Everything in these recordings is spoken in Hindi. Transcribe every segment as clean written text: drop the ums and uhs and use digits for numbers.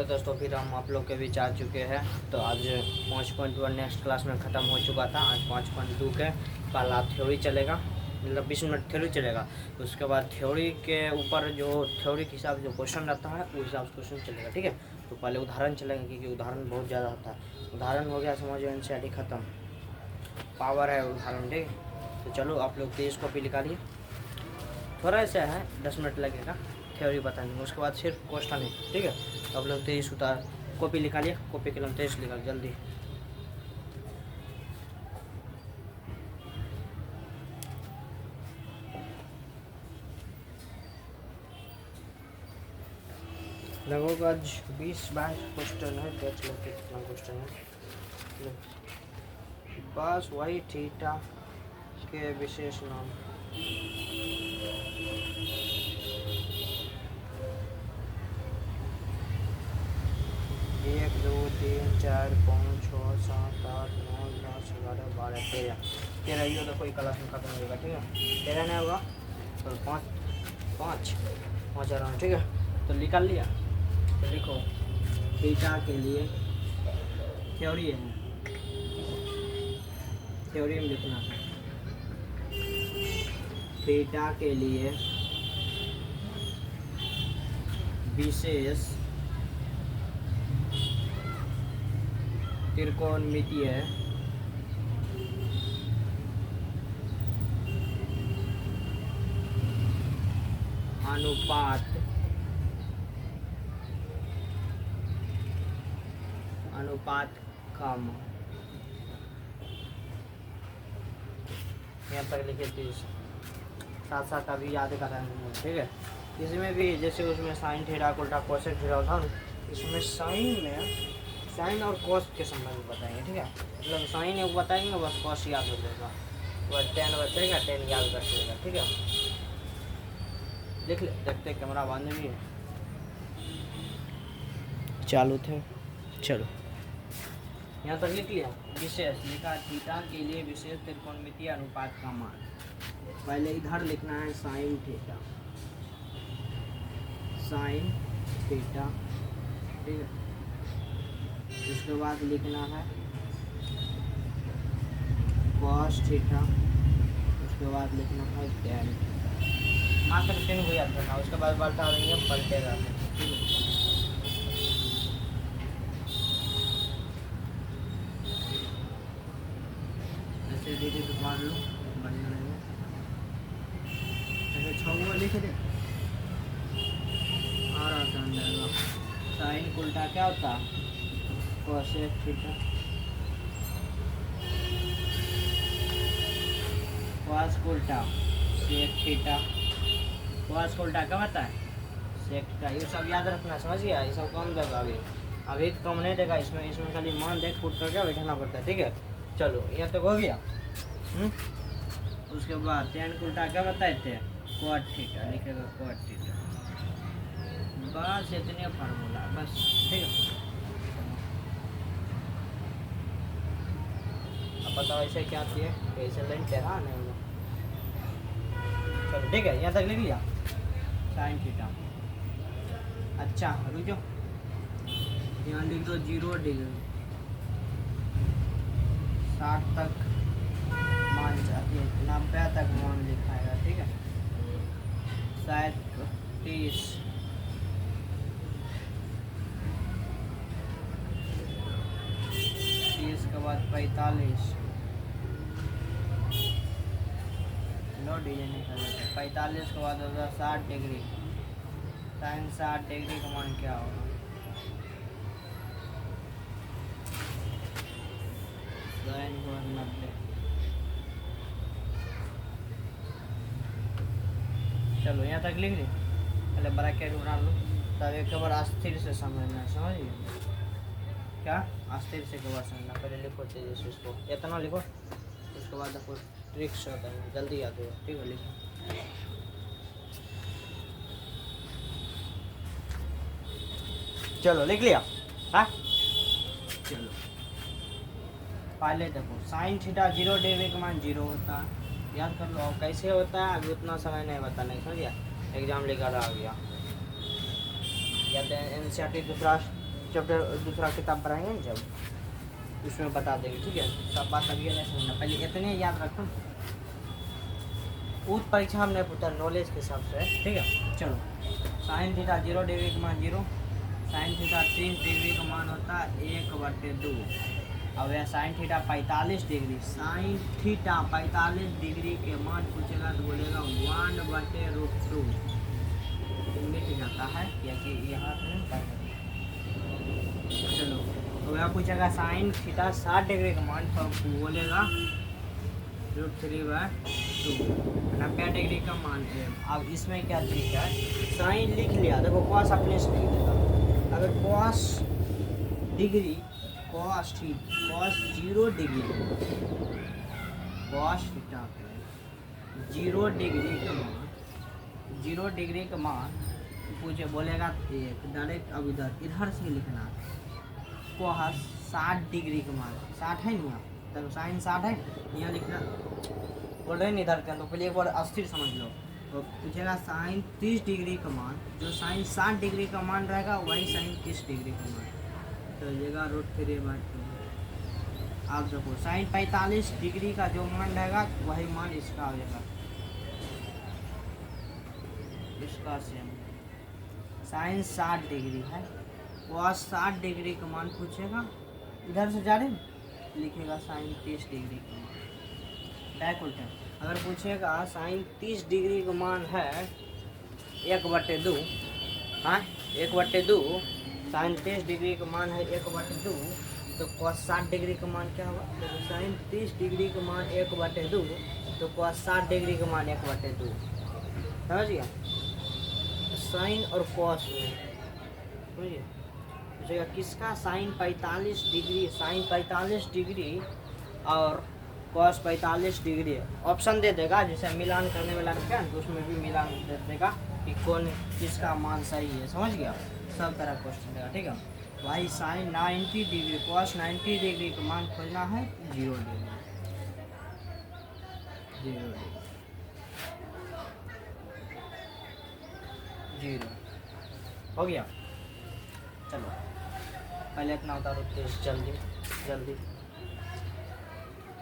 चलो दोस्तों, फिर हम आप लोग के बीच आ चुके हैं। तो आज 5.1 नेक्स्ट क्लास में ख़त्म हो चुका था। आज 5.2 के कल थ्योरी चलेगा, मतलब 20 मिनट थ्योरी चलेगा। उसके बाद थ्योरी के ऊपर जो थ्योरी के हिसाब से जो क्वेश्चन रहता है उस हिसाब से क्वेश्चन चलेगा, ठीक है। तो पहले उदाहरण चलेगा, क्योंकि उदाहरण बहुत ज़्यादा होता है। उदाहरण हो गया समझो, एनसीईआरटी ख़त्म, पावर है उदाहरण, ठीक है। तो चलो आप लोग 23 कॉपी निकालिए। थोड़ा सा है, 10 मिनट लगेगा थ्योरी बताने में, उसके बाद सिर्फ क्वेश्चन है, ठीक है। तो आप लोग 23 उतार कॉपी निकालिए, कॉपी कलम 23 निकाल जल्दी। लगभग आज 20-22 क्वेश्चन है, देख लो कितना क्वेश्चन है। बस वही थीटा के विशेष नाम। 1 2 3 4 5 6 7 8 9 10 11 12 13 ये तो कोई क्लास में खत्म हो जाएगा, ठीक है। 13 नहीं होगा तो 5 आ रहा हूँ, ठीक है। तो निकाल लिया, तो लिखो थीटा के लिए थ्योरी है, थ्योरी में लिखना है थीटा के लिए विशेष त्रिकोणमितीय अनुपात कम। यहाँ तक लिखे 30, साथ साथ अभी याद कराएंगे, ठीक है। इसमें भी जैसे उसमें साइन थीटा उल्टा कोसेक थीटा था, इसमें साइन में साइन और कॉस के संबंध बताएंगे, ठीक है। मतलब साइन एक बताएंगे, बस कॉस याद हो जाएगा, बस 10 बचेगा, 10 याद रखिएगा, ठीक है। देख ले, देखते कैमरा बांधे भी है, चालू थे। चलो यहाँ तक लिख लिया। विशेष लिखा, थीटा के लिए विशेष त्रिकोणमितीय अनुपात का मान। पहले इधर लिखना है साइन थीटा, ठीक है। उसके बाद लिखना है कॉस थीटा, उसके बाद लिखना है टैन थीटा। मात्र 3 को याद करना, उसके बाद पलटा देंगे, पलटेगा, ठीक है। ऐसे धीरे धीरे मार लो, बढ़िया रहेगा। ऐसे 6 लिख दे और आसान रहेगा। साइन उल्टा क्या होता है? Cosec theta. कॉस उल्टा सेक थीटा। कॉस उल्टा क्या होता है? Sec theta. ये सब याद रखना, समझिए। ये सब कम देगा अभी कम नहीं देगा। इसमें खाली मान देख फुट करके बैठाना पड़ता है, ठीक है। चलो यहाँ तक हो गया। उसके बाद टेन उल्टा क्या बताए थे? Quad theta. लिखेगा क्वाड थीटा। बस इतने फार्मूला, बस, ठीक है। अब बताओ ऐसे क्या चाहिए, कैसे लाइन टेढ़ा नहीं होगा। चलो ठीक है, यहाँ तक लिख लिया साइन थीटा। अच्छा रुको, यहाँ लिख दो 0 डिग्री 60 तक मान चाहिए, 90 तक मान लिखाएगा, ठीक है। शायद 30 के बाद 45 नो डिग्री नहीं कर सकते। 45 के बाद होगा 60 डिग्री। साइन 60 डिग्री का मान क्या होगा? साइन 90। चलो यहाँ तक लिख ली। पहले ब्रैकेट बना लो, तब एक बार अस्थिर से समझना, समझिए। क्या अस्थिर से कवर समझना। पहले लिखो तेजी इसको, इतना लिखो, उसके बाद आपको ट्रिक्स होता है, जल्दी याद होगा, ठीक है। लिखो चलो लिख लिया, हाँ। चलो पहले देखो साइन थीटा 0 डिग्री का मान 0 होता है, याद कर लो। कैसे होता है अभी उतना समय नहीं बताने, समझिए। एग्जाम लेकर आ गया या तो एनसीईआरटी दूसरा चैप्टर दूसरा किताब पढ़ाएंगे जब उसमें बता देंगे, ठीक है। सब बात अभी नहीं समझना, पहले इतने याद रखो। उस परीक्षा हमने पूछा नॉलेज के हिसाब से, ठीक है। चलो साइन थीटा 0 डिग्री का मान 0, साइन थीटा 30 डिग्री का मान होता है 1/2। अब यह sine theta 45 degree, sine theta 45 degree के मान पूछेगा तो बोलेगा 1/√2 मिट जाता है, क्योंकि यहाँ से। चलो तो यह पूछेगा साइन थीटा 60 डिग्री का मान, तो बोलेगा √3/2 90 डिग्री का मान है। अब इसमें क्या तरीका है, साइन लिख लिया, देखो कॉस अपने से लिख देता। अगर cos degree cos 0 degree cos theta 0 degree का मान 0 डिग्री का मान पूछे, बोलेगा एक डायरेक्ट। अब इधर से लिखना कॉस 60 डिग्री का मान 60 है नहीं, तब साइन 60 है, यहाँ लिखना बोल रहे नहीं इधर का, तो पहले एक बार अस्थिर समझ लो। तो पूछेगा साइन 30 डिग्री का मान, जो साइन 60 डिग्री का मान रहेगा वही साइन 30 डिग्री का मान, तो ये √3/2। आप देखो साइन 45 डिग्री का जो मान रहेगा वही मान इसका आ जाएगा, इसका सेम। साइन 60 डिग्री है, कॉस 60 डिग्री का मान पूछेगा, इधर से जा रहे लिखेगा साइन 30 डिग्री का मान, डायरेक्ट उल्टा। अगर पूछेगा साइन 30 डिग्री का मान है 1/2, हाँ 1/2, साइन 30 डिग्री का मान है 1/2, तो कॉस 60 डिग्री का मान क्या होगा, तो साइन 30 डिग्री का मान 1/2, तो कॉस 60 डिग्री का मान 1/2, समझ गया। साइन और कॉस में समझिए पूछेगा किसका साइन 45 डिग्री, साइन 45 डिग्री और कॉस 45 डिग्री, ऑप्शन दे देगा। जैसे मिलान करने वाला क्या तो उसमें भी मिलान दे देगा कि कौन किसका मान सही है, समझ गया। सब तरह क्वेश्चन देगा, ठीक है भाई। साइन 90 डिग्री कॉस 90 डिग्री का मान खोजना है 0 डिग्री, 0 हो गया। चलो पहले इतना उतारो तेज, जल्दी जल्दी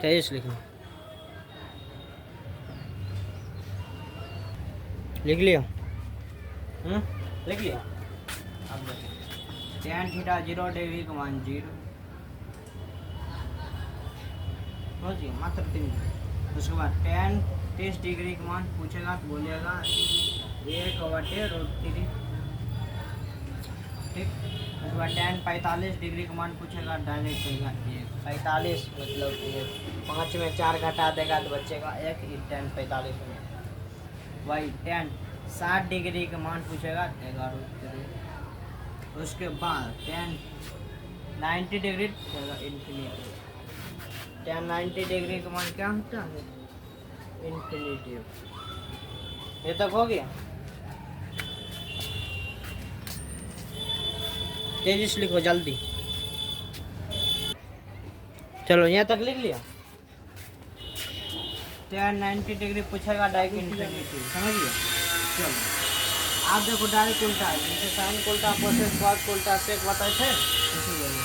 तेज लिखो, लिख लिया, लिख लिया। अब देखो tan थीटा 0 डिग्री का मान 0, समझिए मात्र 3। उसके बाद tan 30 डिग्री का मान पूछेगा तो बोलेगा 1/√3, ठीक। उसके बाद tan 45 डिग्री का मान पूछेगा, डायरेक्ट कहेगा 45 मतलब 5 में 4 घटा देगा तो बचेगा 1, tan 45 में। वही tan 60 डिग्री का मान पूछेगा 11/3। उसके बाद tan 90 degree infinity, tan 90 degree का मान क्या होता है, इन्फिनिटी। ये तक हो गया, तेजी से लिखो जल्दी। चलो यहाँ तक लिख लिया। tan 90 डिग्री पूछेगा डायरेक्ट इन्फिनिटी, समझिए। चलो आप देखो डायरेक्ट उल्टा है, जैसे साइन को उल्टा कोसेक कॉस को उल्टा सेक बताए थे,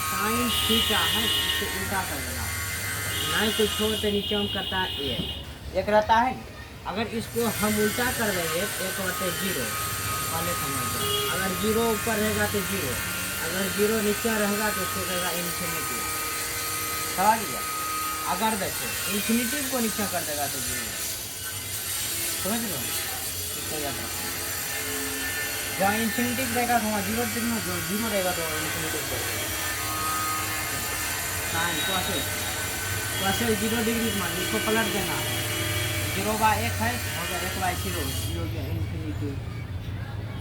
साइन थीटा है इसे उल्टा कर देना, नहीं तो छोड़ते नीचे हम करता है एक रहता है। अगर इसको हम उल्टा कर देंगे 1/0 पहले समझ जाओ, अगर 0 ऊपर रहेगा तो 0, अगर 0 नीचे रहेगा तो उसको कहेगा इन्फिनिटी, समझ गया। अगर देखो इन्फिनिटी को नीचे कर देगा तो 0, समझ लो, इसको याद रखो। जहाँ इन्फिनिटी रहेगा तो वहाँ 0 देखना, जो 0 रहेगा तो इन्फिनिटी रहेगा। साइन कोसेक 0 डिग्री मान इसको पलट देना, 0/1 है और 1/0, 0 के इन्फिनिटी।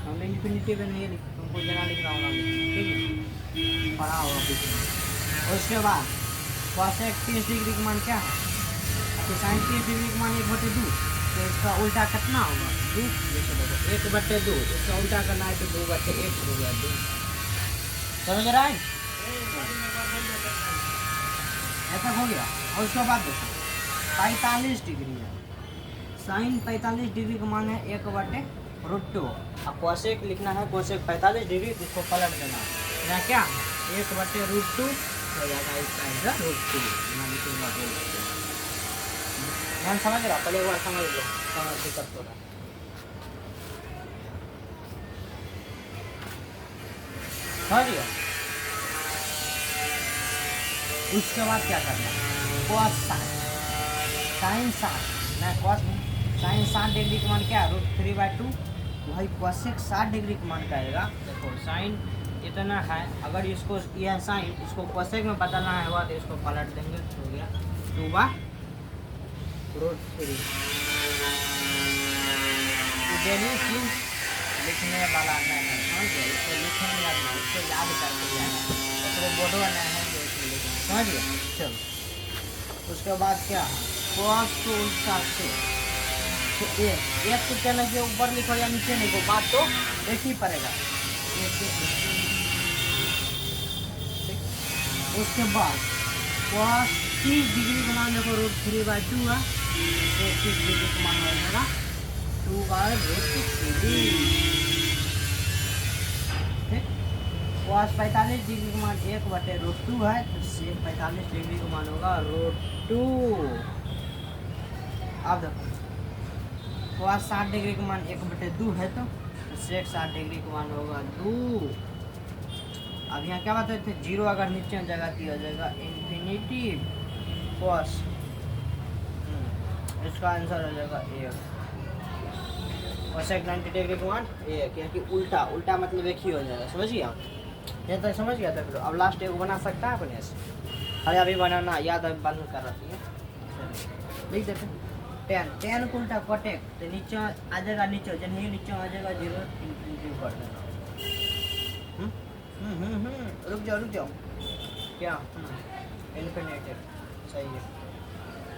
हमने इन्फिनिटी में नहीं लिखा, तुमको जगह लिख रहा होगा, ठीक है पढ़ा होगा कुछ में। उसके बाद कोसेक 30 डिग्री का मान क्या है, तो साइन 30 डिग्री का मान 1/2, तो इसका उल्टा कितना होगा 2, जैसे देखो 1/2, इसका उल्टा करना है तो 2/1 हो गया 2, समझ रहा है, ऐसा हो गया। और उसके बाद देखो 45 डिग्री है, साइन 45 डिग्री का मान है 1/√2, और कोसेक लिखना है कोसेक 45 डिग्री, इसको पलट देना, यहाँ क्या 1/√2 हो जाएगा इसका आंसर √2। ध्यान समझ रहा, पहले एक बार समझ लो, समझ दिक्कत हो रहा है। समझ गया। उसके बाद क्या करना है, cos 60 sin 60 ना cos sin 60 डिग्री का मान क्या है, √3/2। वही cosec 60 डिग्री का मान का आएगा। देखो साइन इतना है, अगर इसको यह साइन इसको cosec में बदलना है हुआ तो इसको पलट देंगे, हो गया 2/√3। डेली चीज लिखने वाला नहीं है, समझ गए, इसको लिखने याद नहीं, इसको याद करके जाना, तो बोर्डो नहीं है जो इसमें लिखना, समझ गए। चलो उसके बाद क्या है, cos को उल्टा से तो एक तो क्या ना कि ऊपर लिखो या नीचे लिखो, बात तो एक ही पड़ेगा। उसके बाद cos 30 डिग्री का मान देखो √3/2 है, 30 डिग्री का मान हो जाएगा 2/√3। cos 45 डिग्री का मान 1/√2 है, तो sec 45 डिग्री का मान होगा √2। अब देखो cos 60 डिग्री का मान 1/2 है, तो sec 60 डिग्री का मान होगा 2। अब यहाँ क्या बताए थे, 0 अगर नीचे जगह दिया जाएगा इन्फिनिटी cos, इसका आंसर हो जाएगा 1। cosec 90 डिग्री का मान 1, क्योंकि उल्टा उल्टा मतलब एक ही हो जाएगा, समझिए आप ये तो समझ गया था। फिर अब लास्ट एक बना सकता है अपने से, अरे अभी बनाना याद अभी बंद कर रही है, लिख देते tan को उल्टा cotec, तो नीचे आ जाएगा, नीचे जब नहीं नीचे आ जाएगा 0 इन्फिनिटी कर देना। रुक जाओ क्या इन्फिनिटी सही है,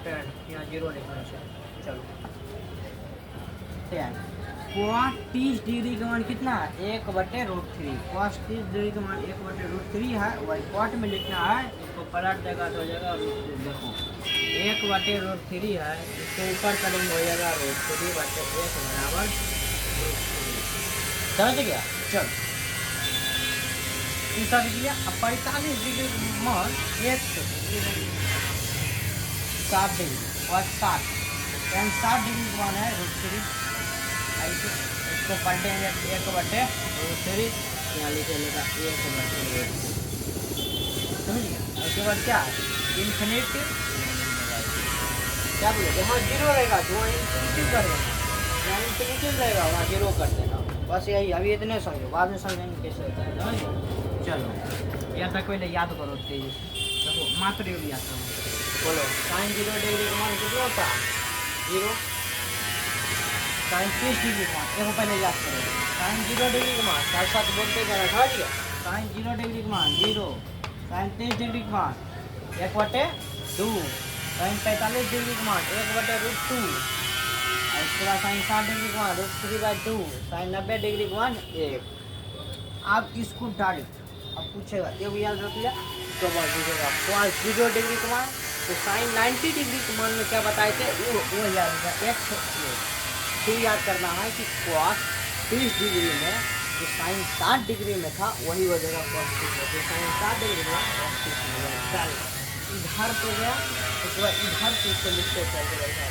tan यहाँ 0 लिखना चाहिए। चलो tan cos 30 डिग्री का मान कितना है, 1/√3। cos 30 डिग्री का मान 1/√3 है, वही cot में लिखना है, इसको पलट देगा तो हो जाएगा √3। देखो 1/√3 है, इसको ऊपर करेंगे हो जाएगा √3/1 बराबर √3। समझ गया। चलो तीसरा डिग्री, अब 45 डिग्री का मान 7 डिग्री और 60 tan 60 डिग्री का मान है √3। ऐसे इसको पलटेंगे 1/√3, यहाँ लिखेगा 1/√3। समझिए। उसके बाद क्या है, इन्फिनिटी क्या बोले, जहाँ 0 रहेगा तो वहाँ इन्फिनिटी कर देना, जहाँ इन्फिनिटी रहेगा वहाँ 0 कर देना, बस यही। अभी इतने समझो, बाद में समझेंगे कैसे होता है, समझिए। चलो या तक पहले याद करो तेजी से, देखो मात्र योग याद करो। बोलो sin 0 डिग्री का मान कितना होता है, 0। sin 30 डिग्री का मान देखो पहले याद करो, sin 0 डिग्री का मान साथ साथ बोलते जाना, समझ गया। sin 0 डिग्री का मान 0, sin 30 डिग्री का मान 1/2, sin 45 डिग्री का मान 1/√2, और इसके बाद sin 60 डिग्री का मान √3/2, sin 90 डिग्री का मान 1। आप इसको डायरेक्ट अब पूछेगा, ये भी याद रख लिया तो बात पूछेगा cos 0 डिग्री का मान, तो sin 90 डिग्री के मान में क्या बताए थे वो याद रखा। एक फिर याद करना है कि cos 30 डिग्री में जो sin 60 डिग्री में था वही हो जाएगा cos 30 में, तो sin 60 डिग्री में cos 30 में चल इधर पे गया, उसके बाद इधर से इसको लिखते चलते रहता है,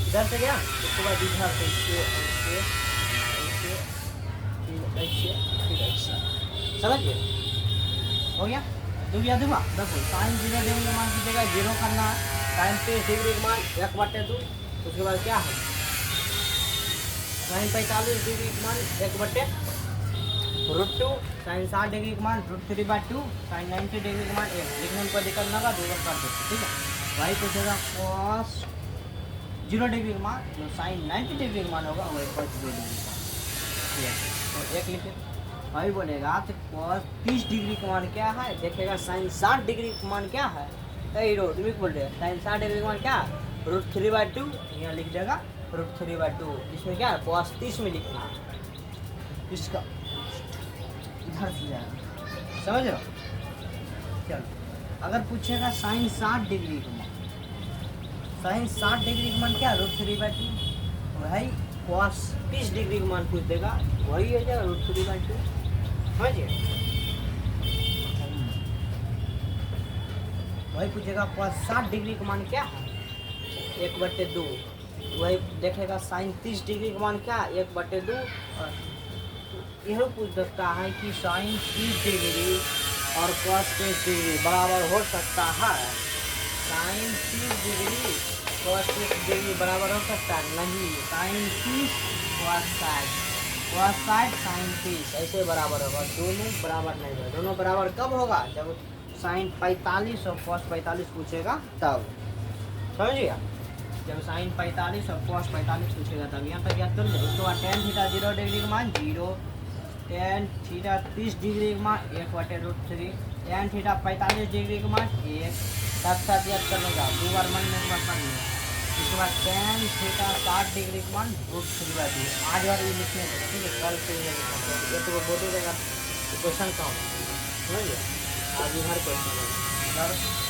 इधर से गया उसके बाद इधर से ऐसे फिर ऐसे, समझ गए। हो गया तो याद हुआ। देखो sin 0 डिग्री का मान की जगह 0 करना है, sin 30 डिग्री का मान 1/2, उसके बाद क्या है sin 45 डिग्री का मान 1/√2, sin 60 डिग्री का मान √3/2, sin 90 डिग्री का मान 1। लिखने में कोई दिक्कत ना होगा, 2 बार कर देते, ठीक है। वही पूछेगा cos 0 डिग्री का मान, जो sin 90 डिग्री का मान होगा वही cos 0 डिग्री का, तो 1 लिखे। वही बोलेगा तो cos 30 डिग्री का मान क्या है, देखेगा sin 60 डिग्री का मान क्या है, बोल रहे हैं sin 60 डिग्री का मान क्या है √3/2, यहाँ लिख देगा √3/2। इसमें क्या है cos 30 में लिखना है, इसका इधर से जाएगा, समझ रहे हो। चलो अगर पूछेगा sin 60 डिग्री का मान, sin 60 डिग्री का मान क्या है √3/2, वही cos 30 डिग्री का मान पूछ देगा, वही हो जाएगा √3/2, समझिए। वही पूछेगा cos 60 डिग्री का मान क्या है 1/2। वही देखेगा sin 30 डिग्री का मान क्या है 1/2। और यह पूछ सकता है कि sin 30 डिग्री और cos 30 डिग्री बराबर हो सकता है। sin 30 डिग्री cos 30 डिग्री बराबर हो सकता है नहीं। sin 30 cos 60 cos 60 sin 30 ऐसे बराबर होगा। दोनों बराबर नहीं होगा। दोनों बराबर कब होगा जब sin 45 और cos 45 पूछेगा तब। समझिए जब sin 45 और cos 45 पूछेगा तब। यहाँ तक याद कर ले। उसके बाद tan थीटा 0 डिग्री का मान 0, tan थीटा 30 डिग्री का मान 1/√3, tan थीटा 45 डिग्री का मान 1। साथ साथ याद कर लेगा 2 बार मन में रखना नहीं है। उसके बाद tan थीटा 60 डिग्री का मान √3/2। आज बार ये लिखने देगा ठीक है। कल से ये तो बोल देगा क्वेश्चन का समझिए। आज इधर क्वेश्चन है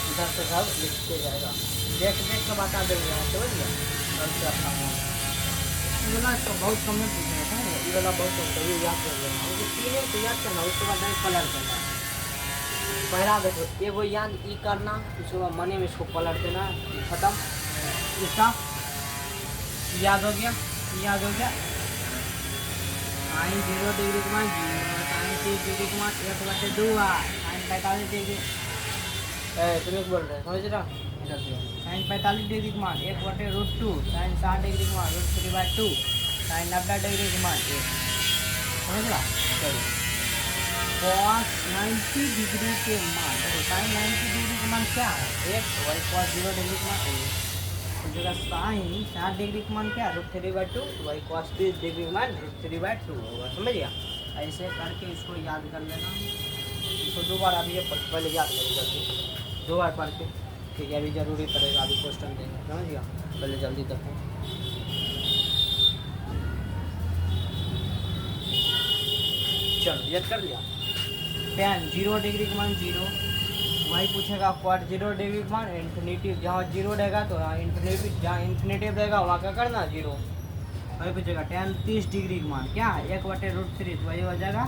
इधर से सब लिखते जाएगा। देख देख कर बता देंगे समझ गया। कल से अपना ये वाला इसको बहुत कम में पूछेगा समझ ये वाला बहुत कम तो ये याद कर लेना। मुझे तीन तो याद करना उसके बाद नहीं कलर करना। पहला देखो एगो याद ई करना उसके बाद मने में इसको पलट देना खत्म। इसका याद हो गया याद हो गया। sin 0 डिग्री का मान 0, sin 30 डिग्री का मान 1/2 sin 45 डिग्री तुम्हें बोल रहे समझ रहा इधर से। sin 45 डिग्री का मान 1/√2, sin 60 डिग्री का मान √3/2, sin 90 डिग्री का मान 1। समझ रहा चलो। cos 90 डिग्री के मान देखो sin 90 डिग्री का मान क्या है 1। वही cos 0 डिग्री का मान 1। जगह sin 60 डिग्री का मान क्या √3/2। वही cos 30 डिग्री का मान √3/2 होगा। समझ गया। ऐसे करके इसको याद कर लेना। इसको 2 बार अभी पहले याद करें जल्दी 2 बार पढ़ के ठीक है। अभी जरूरी पड़ेगा अभी क्वेश्चन देंगे समझ गया। पहले जल्दी देखो चलो याद कर लिया। tan 0 डिग्री का मान 0। वही पूछेगा cot 0 डिग्री का मान इन्फिनिटिव जहाँ 0 रहेगा तो यहाँ इन्फिनिटिव जहाँ इन्फिनिटिव रहेगा वहाँ क्या करना 0। वही पूछेगा tan 30 डिग्री का मान क्या है 1/√3 तो वही हो जाएगा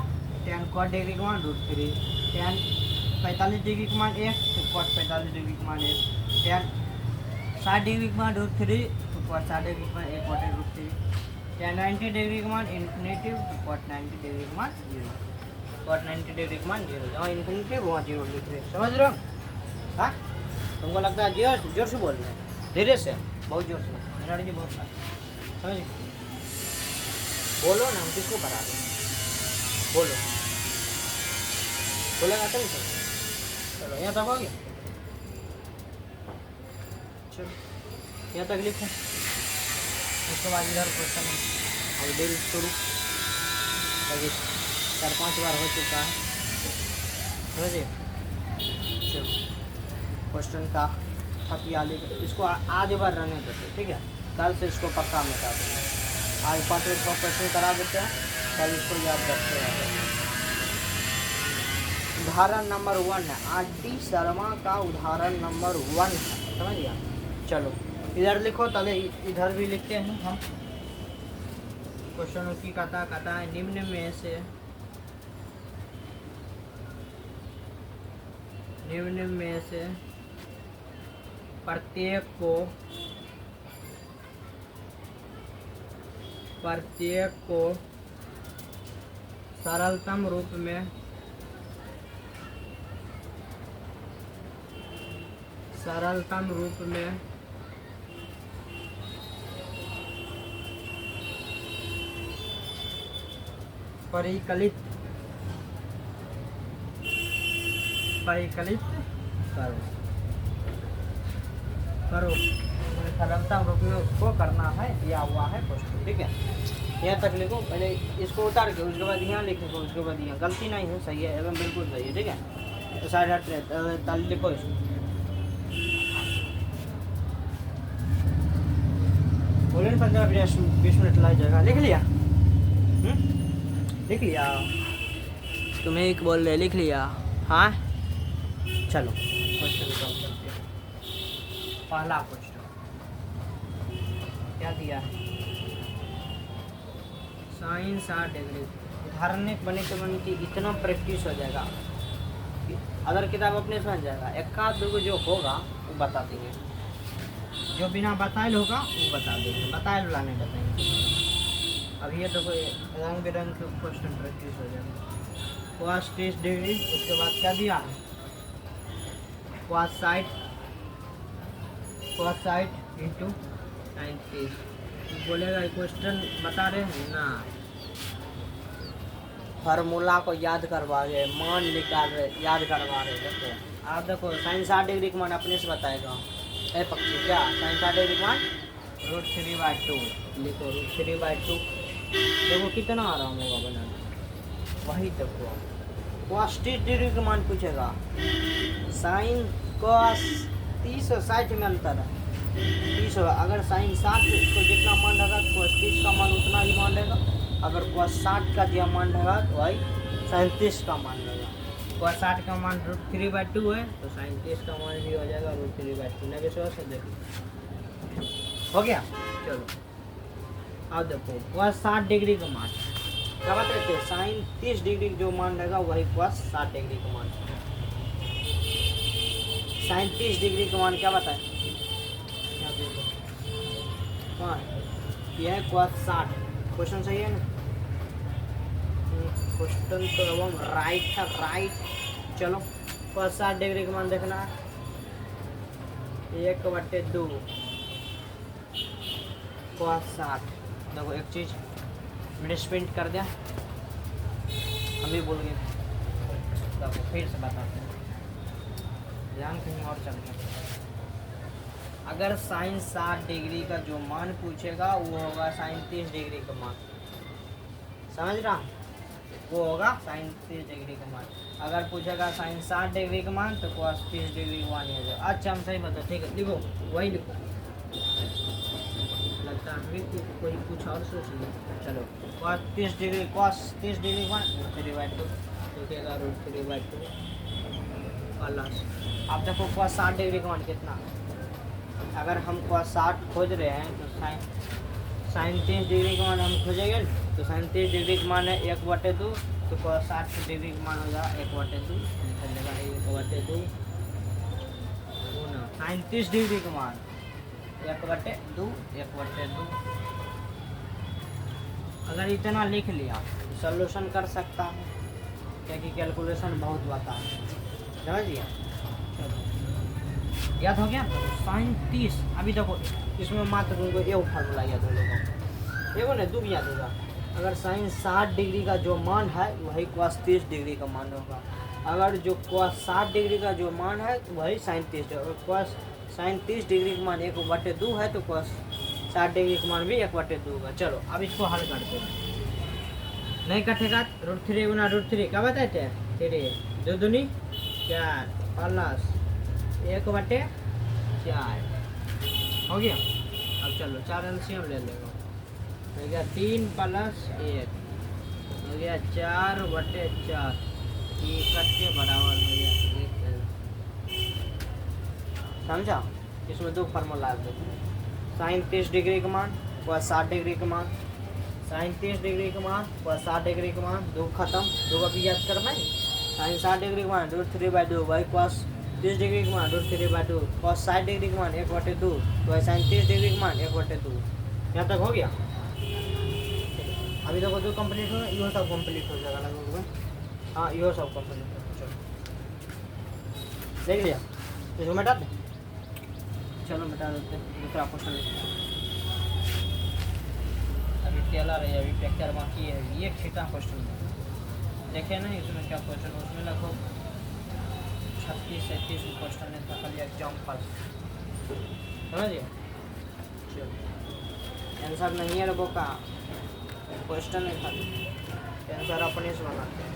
tan cot डिग्री का मान √3, tan 45 डिग्री का मान 1 तो cot 45 डिग्री का मान 1, tan 60 डिग्री का मान √3 तो cot 60 डिग्री का मान 1/√3, tan 90 डिग्री का मान इन्फिनिटिव तो cot 90 डिग्री का मान 0, cot 90 डिग्री का मान 0 जहाँ इन्फिनिटिव वहाँ 0 लिख रहे। समझ रहे हो हाँ। तुमको लगता है जोर से बोल रहे हैं धीरे से बहुत जोर से मेरा जी बहुत समझ बोलो ना हम किसको बता दें बोलो बोलेगा तो नहीं। चलो यहाँ तक हो गया। चलो यहाँ तक लिखो। उसके बाद इधर क्वेश्चन अब डेल शुरू अभी 4-5 बार हो चुका है समझिए। चलो क्वेश्चन का थकिया लेकर इसको आज बार रहने देते ठीक है। कल से इसको पक्का मिटा देंगे। आज 5 क्वेश्चन करा देते हैं कल इसको याद रखते हैं। उदाहरण नंबर 1 है आर.डी. शर्मा का उदाहरण नंबर 1 है समझ गया। चलो इधर लिखो तले इधर भी लिखते हैं हम। क्वेश्चन की कहता है निम्न में से प्रत्येक को सरलतम रूप में परिकलित करो सरलतम रूप में उसको करना है दिया हुआ है क्वेश्चन ठीक है। यहाँ तक लिखो पहले इसको उतार के उसके बाद यहाँ लिखो उसके बाद यहाँ गलती नहीं है सही है एकदम बिल्कुल सही है ठीक है। तो साइड हट ताल लिखो इसको बोले 15-20 मिनट लग जाएगा। लिख लिया लिख लिया तुम्हें एक बोल रहे लिख लिया हाँ। चलो क्वेश्चन का चलते हैं। पहला क्वेश्चन क्या दिया है sin 60 डिग्री। उदाहरण बने तो बने कि इतना प्रैक्टिस हो जाएगा अदर किताब अपने समझ जाएगा, एक आध दो जो होगा वो बता देंगे, जो बिना बताए होगा वो बता देंगे, बताए वाला नहीं बताएंगे। अब ये देखो रंग बिरंग के क्वेश्चन प्रैक्टिस हो जाएगा। cos 30 डिग्री, उसके बाद क्या दिया cos साइड इंटू साइन 30। बोलेगा क्वेश्चन बता रहे हैं ना, फार्मूला को याद करवा रहे, मान निकाल रहे, याद करवा रहे। देखो आप देखो साइन 60 डिग्री का मान अपने से बताएगा। ए पक्षी क्या साइन 60 डिग्री का मान √3/2 लिखो, √3/2। देखो कितना आराम होगा बनाना। वही देखो cos 30 डिग्री का मान पूछेगा, साइन cos 30 और 60 में अंतर है 30 होगा। अगर साइन 60 को जितना मान रहेगा cos 30 का मान उतना ही मान रहेगा। अगर cos 60 का जो मान रहेगा तो वही साइन 30 का मान रहेगा। cos 60 का मान √3/2 है तो साइन 30 का मान भी हो जाएगा √3/2। नहीं विश्वास है देखो हो गया। चलो अब देखो cos 60 डिग्री का मान क्या बताते थे, साइन 30 डिग्री जो मान रहेगा वही cos 60 डिग्री का मान। साइन 30 डिग्री का मान क्या बताए, यह है cos 60। क्वेश्चन सही है ना, क्वेश्चन तो एवं राइट है, राइट। चलो cos 60 डिग्री का मान देखना है 1/2 cos 60। देखो एक चीज मैंने स्प्रिंट कर दिया, हम भी भूल गए। देखो फिर से बताते हैं, ध्यान कहीं और चल गया। अगर साइन 60 डिग्री का जो मान पूछेगा वो होगा साइन 30 डिग्री का मान, समझ रहा, वो होगा साइन 30 डिग्री का मान। अगर पूछेगा साइन 60 डिग्री का मान तो cos 30 डिग्री का मान हो जाएगा। अच्छा हम सही बता, ठीक है लिखो, वही लिखो। लगता है हमें कोई कुछ और सोच लिया। चलो cos 30 डिग्री का मान √3/2 लिखेगा, √3/2 प्लस। अब देखो cos 60 डिग्री का मान कितना, अगर हम cos 60 खोज रहे हैं तो साइन 30 डिग्री का मान हम खोजेंगे तो साइन 30 डिग्री का मान है 1/2 तो cos 60 डिग्री का मान हो जाएगा 1/2 1/2 साइन 30 डिग्री का मान 1/2 1/2। अगर इतना लिख लिया तो सॉल्यूशन कर सकता है, क्योंकि कैलकुलेशन बहुत बता है, समझ लिया। चलो याद हो गया साइन 30। अभी देखो इसमें मात्र तुमको एक फार्मूला याद हो जाएगा, एगो नहीं दो याद होगा। अगर साइन 60 डिग्री का जो मान है वही cos 30 डिग्री का मान होगा। अगर जो cos 60 डिग्री का जो मान है वही sine 30 degree, cos sine 30 degree का मान 1/2 है तो cos 60 डिग्री का मान भी 1/2 होगा। चलो अब इसको हल करते हैं, नहीं कटेगा √3 गुना √3 क्या बताते हैं 3 2 दूनी 4 प्लस 1/4 हो गया। अब चलो 4 एलसीएम ले लेगा, हो गया 3 + 1 हो गया 4/4 कट के बराबर हो गया 1। समझा, इसमें दो फार्मूला आते हैं, साइन 30 डिग्री का मान cos 60 डिग्री का मान, साइन 30 डिग्री का मान cos 60 डिग्री का मान, दो खत्म, दो का भी याद करना है। साइन 60 डिग्री का मान √3/2 वही cos 30 डिग्री का मान √3/2, cos 60 डिग्री का मान 1/2 वही साइन 30 डिग्री का मान 1/2। यहाँ तक हो गया। अभी देखो जो कंप्लीट हो ये सब कंप्लीट हो जाएगा लगभग। हाँ ये सब कंप्लीट हो, चलो देख लिया, इसको मिटा दे। चलो मिटा देते हैं, दूसरा क्वेश्चन अभी टेलर है, अभी ट्रैक्टर बाकी है। ये छिटा क्वेश्चन देखे ना इसमें क्या क्वेश्चन, उसमें लगभग 36-37 क्वेश्चन है, तो खाली एग्जाम्पल समझिए। चलो आंसर नहीं है लोगों का, क्वेश्चन है खाली, आंसर अपने से बनाते हैं।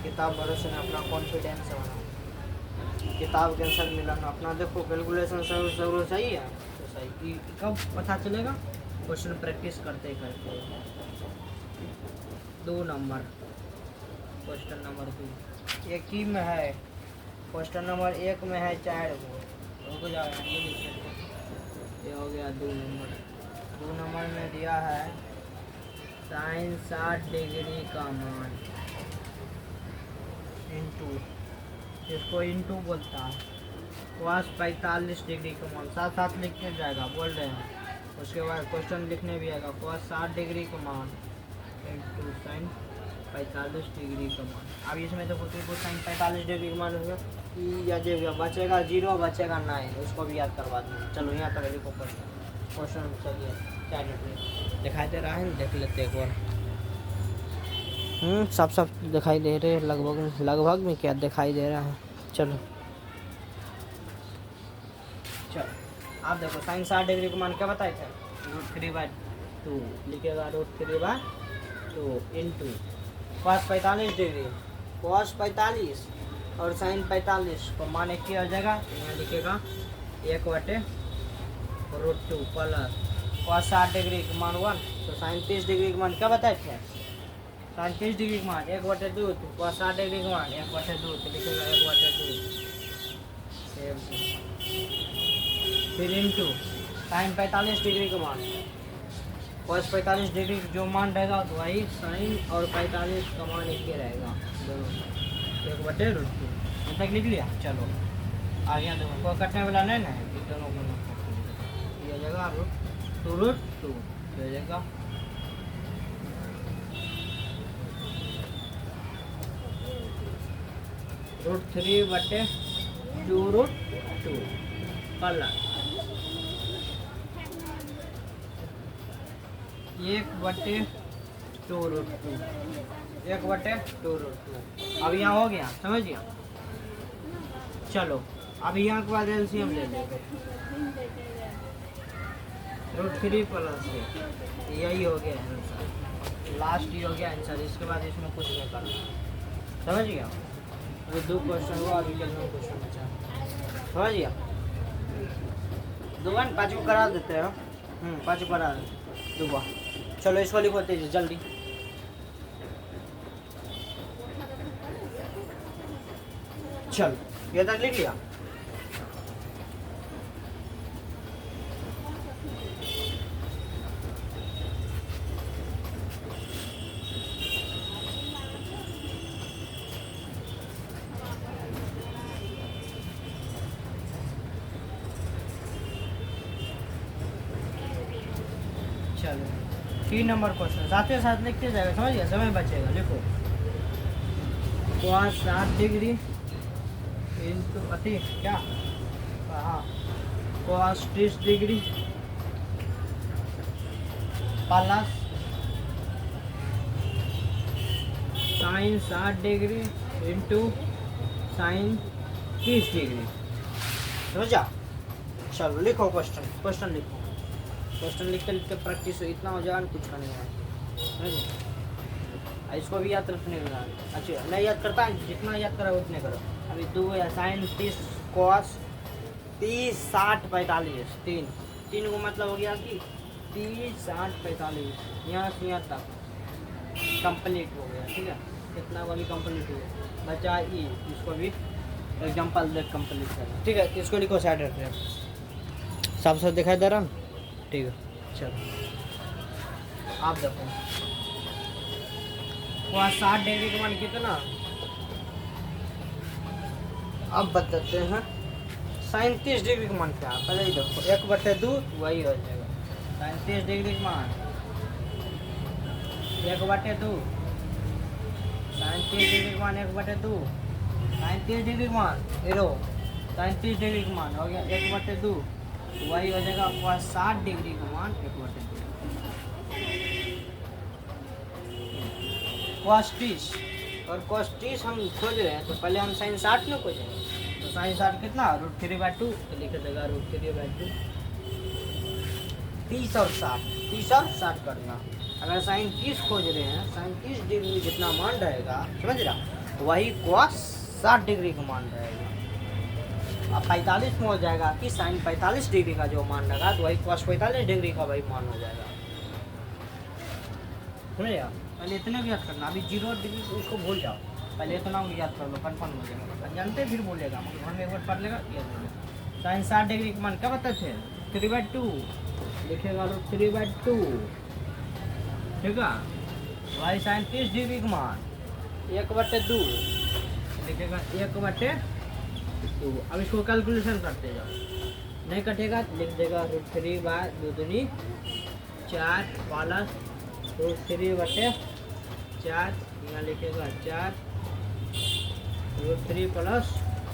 किताब भरोसे में अपना कॉन्फिडेंस से बनाओ, किताब के आंसर मिलाना अपना। देखो कैलकुलेशन जरूर सही है तो सही, कब पता चलेगा, क्वेश्चन प्रैक्टिस करते करते। 2 नंबर क्वेश्चन नंबर 2 एक ही में है, क्वेश्चन नंबर 1 में है 4 गो, रुक जाओ ये लिख सकते, ये हो गया 2 नंबर। 2 नंबर में दिया है साइन 60 डिग्री का मान इंटू इसको इंटू बोलता है। cos 45 डिग्री का मान साथ साथ लिखने जाएगा, बोल रहे हैं। उसके बाद क्वेश्चन लिखने भी आएगा, cos 60 डिग्री का मान इंटू साइन 45 डिग्री का मान। अब इसमें देखो तो साइन 45 डिग्री का मान होगा, या जो बचेगा 0 बचेगा 9, उसको भी याद करवा देंगे। चलो यहाँ तक लिखो क्वेश्चन। चलिए क्या दिखाई दे रहा है, देख लेते एक बार। साफ साफ दिखाई दे रहे हैं, लगभग में क्या दिखाई दे रहा है। चलो आप देखो साइन 60 डिग्री का मान क्या बताए थे, √3/2 लिखेगा, √3/2 इंटू cos 45 डिग्री, cos 45 और साइन 45 को मान एक ही हो जाएगा। यहाँ लिखेगा 1/√2 प्लस cos 60 डिग्री का मान 1, तो साइन 30 डिग्री का मान क्या बताए थे, साइन 30 डिग्री का मान 1/2, cos 60 डिग्री का मान 1/2, तो लिखेगा 1/2 फिर इंटू साइन 45 डिग्री का मान, cos 45 डिग्री जो मान रहेगा तो वही साइन और 45 का मान एक ही रहेगा, दोनों 1/2 तक लिख लिया। चलो आगे देखो, कोई कटने वाला नहीं है, दोनों को ये जगह √2 हो जाएगा। √3/2 प्लस 1/2 अब यहाँ हो गया, समझ गया। चलो अब यहाँ के बाद एलसीएम ले लेंगे, √3 प्लस यही हो गया आंसर, लास्ट ही हो गया आंसर। इसके बाद इसमें कुछ नहीं करना, समझ गया। अभी 2 क्वेश्चन हुआ, अभी के 9 क्वेश्चन बचा, समझ गया। 2 5 को करा देते हैं, 5 को करा देते 2। चलो इसको लिखो तेजी जल्दी। चल ये तक लिख लिया। चलो 3 नंबर क्वेश्चन साथ ही साथ लिखते जाएगा, समझ गया, समय बचेगा। लिखो cos 60 डिग्री इंटू अति क्या, हाँ cos 30 degree plus sign 60 degree into sine 30 degree, समझा। चलो लिखो क्वेश्चन लिखो, क्वेश्चन लिखते लिखते प्रैक्टिस हो, इतना हो जाएगा कुछ करने वाला। इसको भी याद रखने का, अच्छा नहीं याद करता है, जितना याद करा उतने करो। अभी 2 या साइन 30 cos 30 60 45 3 को मतलब हो गया कि 30 60 45 यहाँ से यहाँ तक कंप्लीट हो गया, ठीक है। कितना वाली कंप्लीट हो गया, बचा ई, इसको भी एग्जाम्पल देख कंप्लीट करना, ठीक है। इसको लिखो साइड रखते हैं, साफ साफ दिखाई दे रहा, ठीक है। चलो आप देखो वहाँ 60 डिग्री का मान कितना, अब बताते हैं। साइन 30 डिग्री का मान क्या है, पहले ही देखो 1/2 वही हो जाएगा। साइन 30 डिग्री का मान 1/2, साइन 30 डिग्री का मान 1/2, साइन 30 डिग्री का मान साइन 30 डिग्री का मान हो गया 1/2, वही हो जाएगा आपका 60 डिग्री का मान 1/2। cos 30 और cos 30 हम खोज रहे हैं, तो पहले हम साइन 60 में खोजेंगे। तो साइन 60 कितना, √3/2, तो लिख देगा √3/2। 30 और 60 करना। अगर साइन 30 खोज रहे हैं, साइन 30 डिग्री जितना मान रहेगा, समझ रहा, वही cos 60 डिग्री का मान रहेगा। अब 45 में हो जाएगा कि साइन 45 डिग्री का जो मान लगा, तो वही cos 45 डिग्री का वही मान हो जाएगा, समझिए। पहले इतने भी याद करना, अभी 0 डिग्री उसको भूल जाओ, पहले इतना याद कर लो, कन्फर्म हो जाएगा। जानते फिर बोलेगा, मगर घर में एक बार पढ़ लेगा, याद हो जाएगा। साइन 60 डिग्री का मान क्या बताते थे, 3/2 लिखेगा, √3/2, ठीक है। भाई साइन 30 डिग्री का मान 1/2 लिखेगा, 1/2 2। अब इसको कैलकुलेशन करते जाओ, नहीं कटेगा तो लिख देगा √3/2 दूनी 4 प्लस √3/4, यहाँ लिखेगा 4 √3 प्लस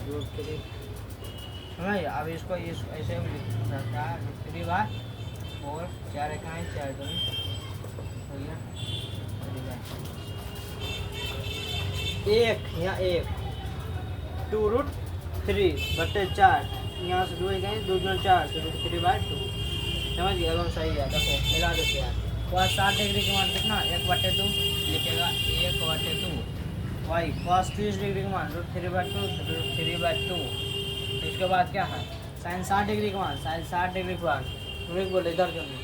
√3। समझ। अब इसको ऐसे लिख सकता है √3/4, 4 इकाई 4 दूनी हो गया 1, यहाँ 1 2√3/4, यहाँ से 2 इकाई 2 दूनी 4 तो √3/2। समझ गया। एकदम सही है। देखो मिला देते हैं। cos 60 डिग्री का मान कितना 1/2 लिखेगा 1/2। वाई cos 30 डिग्री का मान √3/2। इसके बाद क्या है sin 60 डिग्री का मान रुक बोले इधर क्यों नहीं।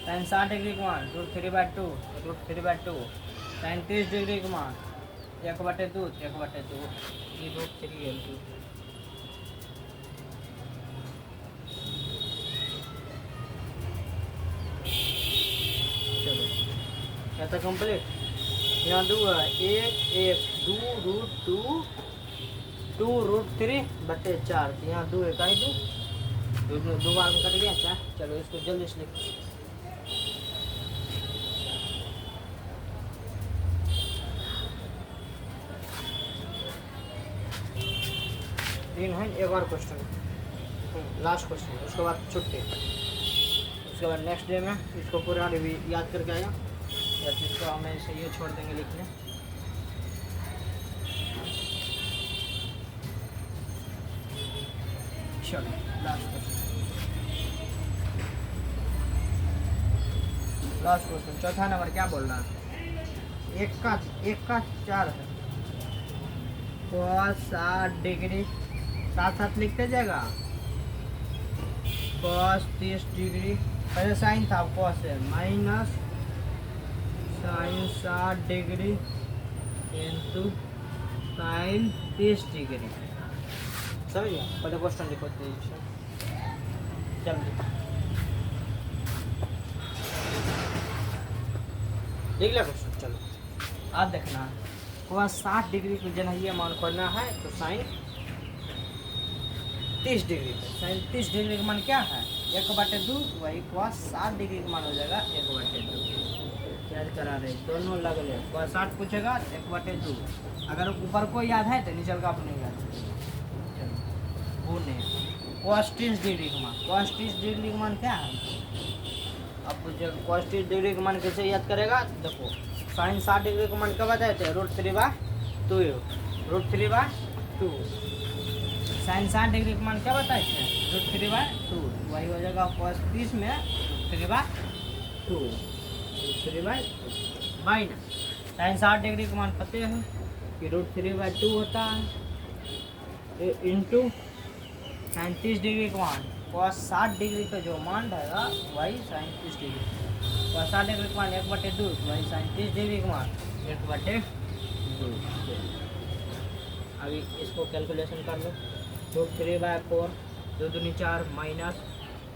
sin 60 डिग्री का मान √3/2 sin 30 डिग्री का मान 1/2 ये √3 है। चलो क्या था कंप्लीट। यहाँ 2 है 1 2√3/4, यहाँ 2 इकाई 2 बार में कट गया क्या। चलो इसको जल्दी से लिख 3 है। एक और क्वेश्चन लास्ट क्वेश्चन, उसके बाद छुट्टी। उसके बाद नेक्स्ट डे में इसको पूरा याद करके आया, या फिर इसको हमें इसे ये छोड़ देंगे लिखने। चलो लास्ट क्वेश्चन चौथा नंबर क्या बोल रहा है। 1 का 4 है cos 60 डिग्री साथ लिखते जाएगा cos 30 डिग्री, पहले साइन था cos है minus sin 60 degree into sin 30 degree. समझ गया। पहले क्वेश्चन लिखो जल्दी लिख लिया क्वेश्चन। चलो आप देखना cos 60 डिग्री को जन ये मान खोलना है तो sin 30 डिग्री है। sin 30 डिग्री का मान क्या है 1/2, वही cos 60 डिग्री का मान हो जाएगा 1/2। याद करा रहे दोनों लग ले। cos 60 पूछेगा 1/2, अगर ऊपर को याद है तो नीचे का अपने याद। चलो वो नहीं cos 30 डिग्री का मान, cos 30 डिग्री का मान क्या है। अब जब cos 30 डिग्री का मान कैसे याद करेगा देखो, sin 60 डिग्री का मान कब बताए थे √3/2 sin 60 डिग्री का मान क्या बताए थे √3/2, वही हो जाएगा cos 30 में √3/2 माइनस sin 60 डिग्री का मान पता है कि √3/2 होता है इंटू sin 30 डिग्री का मान cos 60 डिग्री का जो मान रहेगा वही sin 30 डिग्री। cos 60 डिग्री का मान 1/2, वही sin 30 डिग्री का मान 1/2। अभी इसको कैलकुलेशन कर लो √3/4 2 दूनी 4 माइनस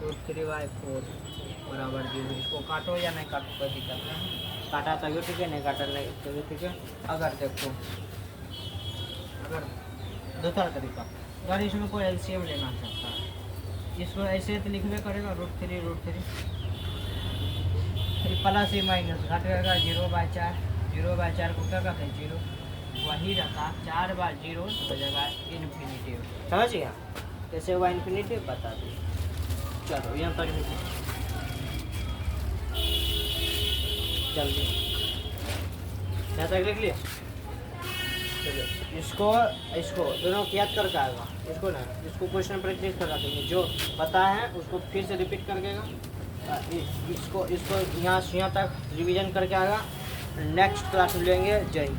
√3/4 बराबर 0। इसको काटो या नहीं काटो कोई दिक्कत नहीं, काटा तभी ठीक है, नहीं काटा नहीं तभी ठीक है। अगर देखो अगर दूसरा तरीका, अगर इसमें कोई एलसीएम लेना चाहता है इसको ऐसे तो लिखने करेगा √3 प्लस ही माइनस घटेगा 0/4 को क्या करते हैं 0, वही रहता 4/0 हो जाएगा इन्फिनिटी। समझ गया कैसे हुआ इन्फिनिटी बता दी। चलो यहाँ तक जल्दी यहाँ तक लिख लिया। चलो इसको दोनों को याद करके आएगा, इसको ना इसको क्वेश्चन प्रैक्टिस करा देंगे, जो पता है उसको फिर से रिपीट करके इसको यहाँ तक रिवीजन करके आएगा। नेक्स्ट क्लास में लेंगे। जय हिंद।